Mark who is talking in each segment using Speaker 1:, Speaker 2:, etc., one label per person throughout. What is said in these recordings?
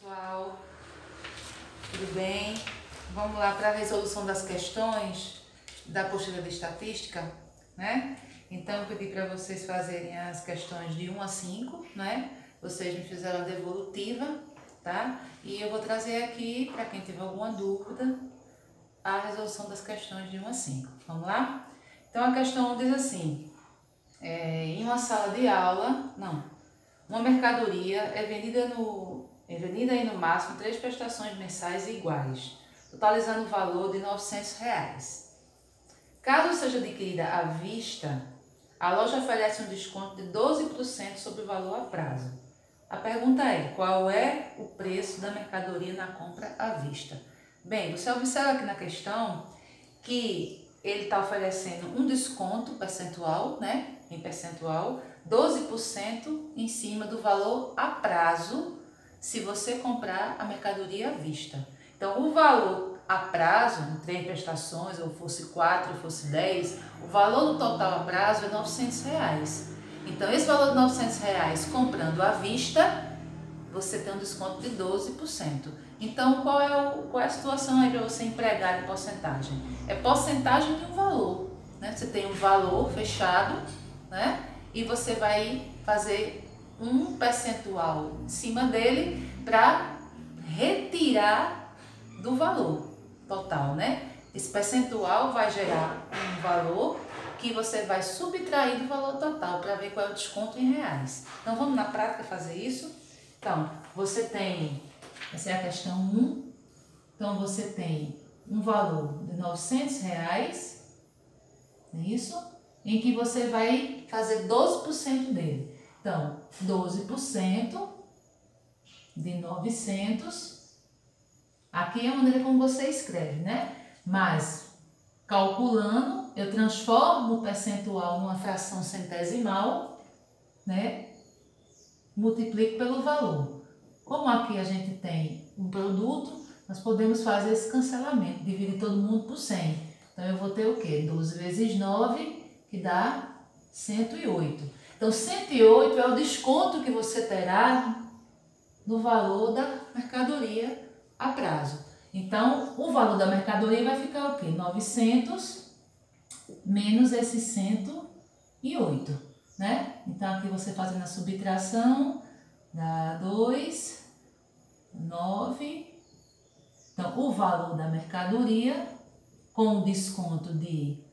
Speaker 1: Pessoal, tudo bem? Vamos lá para a resolução das questões da apostila de estatística, né? Então eu pedi para vocês fazerem as questões de 1 a 5, né? Vocês me fizeram a devolutiva, tá? E eu vou trazer aqui, para quem tiver alguma dúvida, a resolução das questões de 1 a 5. Vamos lá? Então a questão 1 diz assim, em uma sala de aula, uma mercadoria é vendida em no máximo 3 prestações mensais iguais, totalizando o valor de R$900. Caso seja adquirida à vista, a loja oferece um desconto de 12% sobre o valor a prazo. A pergunta é, qual é o preço da mercadoria na compra à vista? Bem, você observa aqui na questão que ele está oferecendo um desconto percentual, né? Em percentual, 12% em cima do valor a prazo, se você comprar a mercadoria à vista. Então, o valor a prazo, em 3 prestações, ou fosse 4, ou fosse 10, o valor do total a prazo é R$900. Então, esse valor de R$900 comprando à vista, você tem um desconto de 12%. Então, qual é a situação aí para você empregar em porcentagem? É porcentagem de um valor, né? Você tem um valor fechado, né? E você vai fazer um percentual em cima dele para retirar do valor total, né? Esse percentual vai gerar um valor que você vai subtrair do valor total para ver qual é o desconto em reais. Então, vamos na prática fazer isso? Então, você tem, essa é a questão 1, então você tem um valor de R$900, não é isso? Em que você vai fazer 12% dele. Então, 12% de 900, aqui é a maneira como você escreve, né? Mas, calculando, eu transformo o percentual numa fração centesimal, né? Multiplico pelo valor. Como aqui a gente tem um produto, nós podemos fazer esse cancelamento, dividir todo mundo por 100. Então, eu vou ter o quê? 12 vezes 9, que dá 108. Então, 108 é o desconto que você terá no valor da mercadoria a prazo. Então, o valor da mercadoria vai ficar o quê? 900 menos esse 108, né? Então, aqui você fazendo a subtração, dá 2, 9. Então, o valor da mercadoria, com o desconto de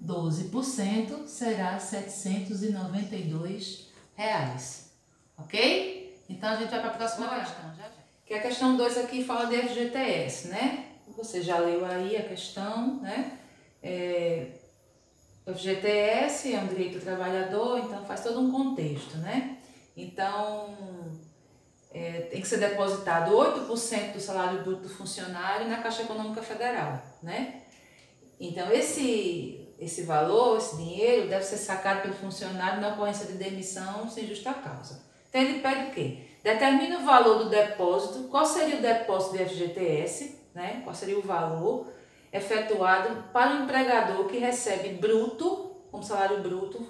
Speaker 1: 12%, será R$792. Ok? Então, a gente vai para a próxima questão. Que a questão 2 aqui fala de FGTS, né? Você já leu aí a questão, né? FGTS é um direito do trabalhador, então faz todo um contexto, né? Então, tem que ser depositado 8% do salário bruto do funcionário na Caixa Econômica Federal, né? Então, esse valor, esse dinheiro, deve ser sacado pelo funcionário na ocorrência de demissão sem justa causa. Então, ele pede o quê? Determina o valor do depósito, qual seria o depósito de FGTS, né? Qual seria o valor efetuado para o empregador que recebe bruto, um salário bruto,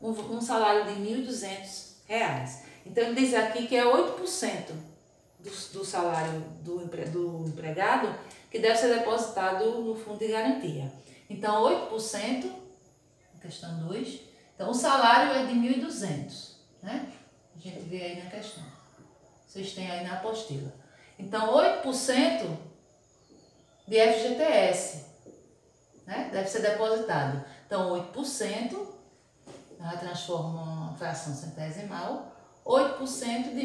Speaker 1: um salário de R$1.200. Então, ele diz aqui que é 8% do salário do empregado que deve ser depositado no fundo de garantia. Então, 8%, questão 2. Então, o salário é de 1.200, né? A gente vê aí na questão. Vocês têm aí na apostila. Então, 8% de FGTS, né? Deve ser depositado. Então, 8%, ela transforma uma fração centesimal, 8% de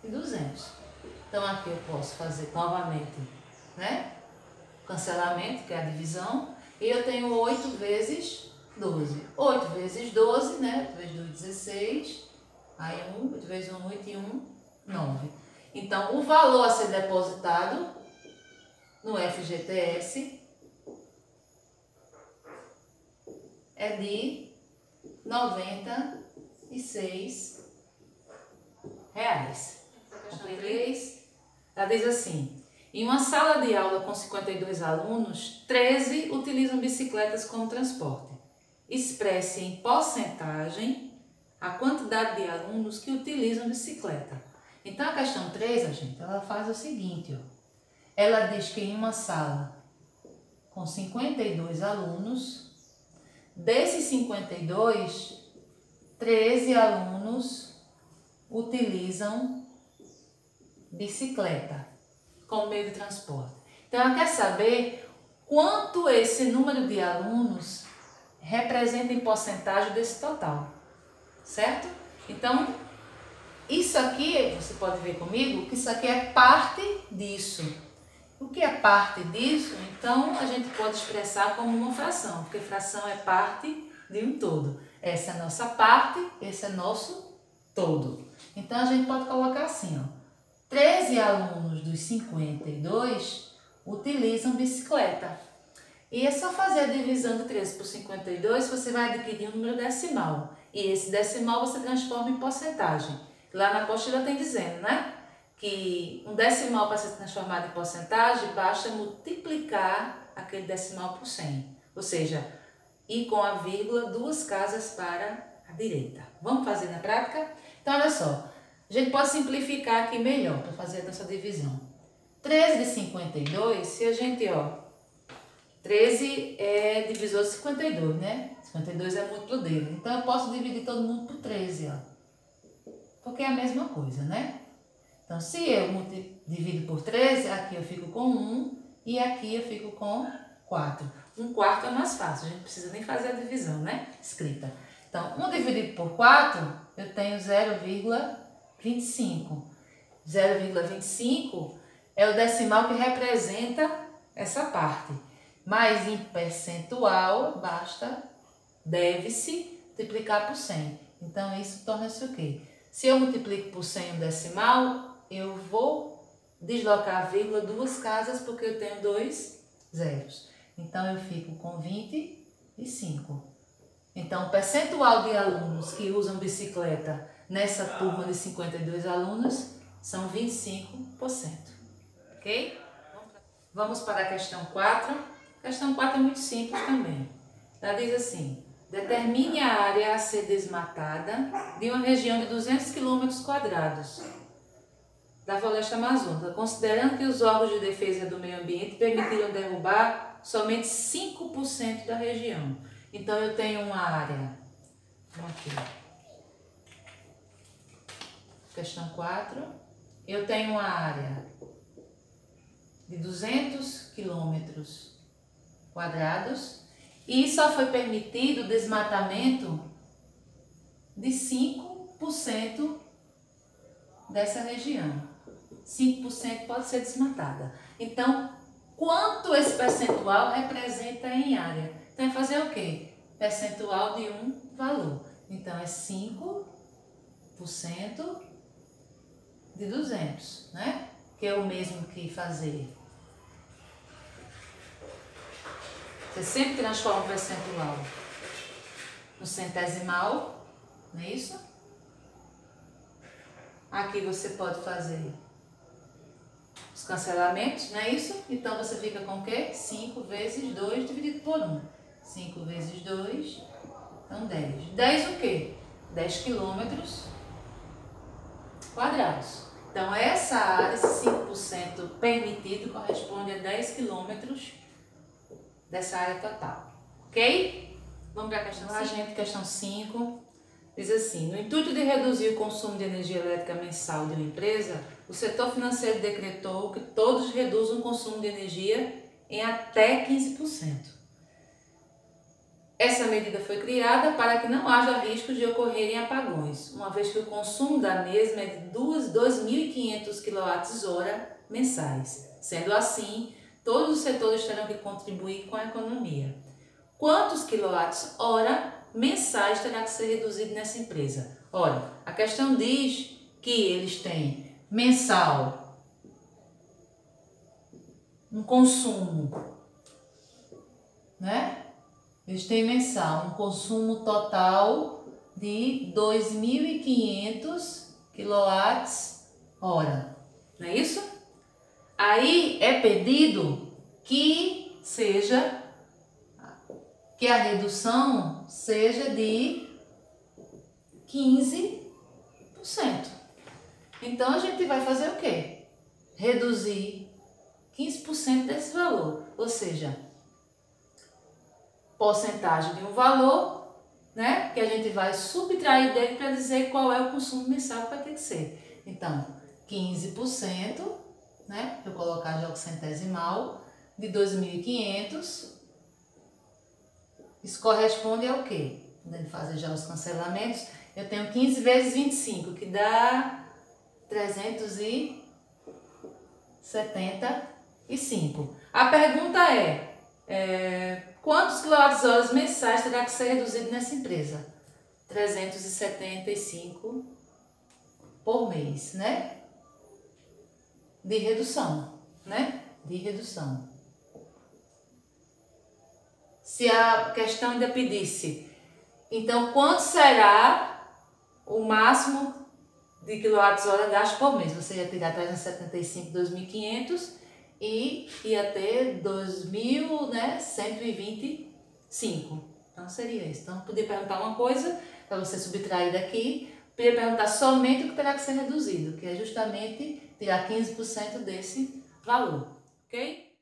Speaker 1: 1.200. Então, aqui eu posso fazer novamente, né? Cancelamento, que é a divisão, e eu tenho 8 vezes 12. 8 vezes 12, né? 8 vezes 2, 16. Aí 8 vezes 1, 8 e 1, 9. Então, o valor a ser depositado no FGTS é de R$96. Ela diz assim, em uma sala de aula com 52 alunos, 13 utilizam bicicletas como transporte. Expresse em porcentagem a quantidade de alunos que utilizam bicicleta. Então a questão 3, gente, ela faz o seguinte, ó. Ela diz que em uma sala com 52 alunos, desses 52, 13 alunos utilizam bicicleta como meio de transporte. Então ela quer saber quanto esse número de alunos representa em porcentagem desse total, certo? Então, isso aqui, você pode ver comigo, que isso aqui é parte disso. O que é parte disso? Então, a gente pode expressar como uma fração, porque fração é parte de um todo. Essa é a nossa parte, esse é nosso todo. Então, a gente pode colocar assim, ó. 13 alunos dos 52 utilizam bicicleta. E é só fazer a divisão de 13 por 52, você vai adquirir um número decimal. E esse decimal você transforma em porcentagem. Lá na apostila tem dizendo, né? Que um decimal para ser transformado em porcentagem, basta multiplicar aquele decimal por 100. Ou seja, ir com a vírgula 2 casas para a direita. Vamos fazer na prática? Então, olha só. A gente pode simplificar aqui melhor para fazer essa divisão. 13 de 52, se a gente, ó, 13 é divisor de 52, né? 52 é múltiplo dele. Então, eu posso dividir todo mundo por 13, ó. Porque é a mesma coisa, né? Então, se eu divido por 13, aqui eu fico com 1 e aqui eu fico com 4. 1/4 é mais fácil, a gente não precisa nem fazer a divisão, né? Escrita. Então, 1 dividido por 4, eu tenho 0,25. 0,25 é o decimal que representa essa parte. Mas em percentual, deve-se multiplicar por 100. Então, isso torna-se o quê? Se eu multiplico por 100 um decimal, eu vou deslocar a vírgula 2 casas porque eu tenho 2 zeros. Então, eu fico com 25. Então, o percentual de alunos que usam bicicleta nessa turma de 52 alunos são 25%. Ok? Vamos para a questão 4. A questão 4 é muito simples também. Ela diz assim: determine a área a ser desmatada de uma região de 200 km² da floresta amazônica, considerando que os órgãos de defesa do meio ambiente permitiram derrubar somente 5% da região. Então, eu tenho uma área, aqui, questão 4, eu tenho uma área de 200 km² e só foi permitido o desmatamento de 5% dessa região. 5% pode ser desmatada. Então, quanto esse percentual representa em área? Então, é fazer o quê? Percentual de um valor. Então, é 5% de 200, né? Que é o mesmo que fazer. Você sempre transforma o percentual no centesimal, não é isso? Aqui você pode fazer os cancelamentos, não é isso? Então, você fica com o quê? 5 vezes 2 dividido por 1. 5 vezes 2, então 10. 10 o quê? 10 km². Então, essa área, esse 5% permitido, corresponde a 10 km dessa área total. Ok? Vamos para a questão 5. Gente, questão 5. Diz assim: no intuito de reduzir o consumo de energia elétrica mensal de uma empresa, o setor financeiro decretou que todos reduzam o consumo de energia em até 15%. Essa medida foi criada para que não haja risco de ocorrerem apagões, uma vez que o consumo da mesma é de 2.500 kWh mensais. Sendo assim, todos os setores terão que contribuir com a economia. Quantos kWh mensais terá que ser reduzido nessa empresa? Olha, a questão diz que eles têm mensal um consumo, né? Eles têm mensal um consumo total de 2.500 kWh, não é isso? Aí é pedido que a redução seja de 15%. Então, a gente vai fazer o quê? Reduzir 15% desse valor, ou seja, porcentagem de um valor, né, que a gente vai subtrair dele para dizer qual é o consumo mensal que vai ter que ser. Então, 15%, né, eu colocar já o centesimal, de 2.500, isso corresponde ao quê? Quando fazer já os cancelamentos, eu tenho 15 vezes 25, que dá 375. A pergunta quantos kWh mensais terá que ser reduzido nessa empresa? 375 por mês, né? De redução, né? De redução. Se a questão ainda pedisse, então quanto será o máximo de kWh gasto por mês? Você ia tirar 375, 2.500 e ia ter 2.125. Então seria isso. Então podia perguntar uma coisa para você subtrair daqui, podia perguntar somente o que terá que ser reduzido, que é justamente tirar 15% desse valor, ok?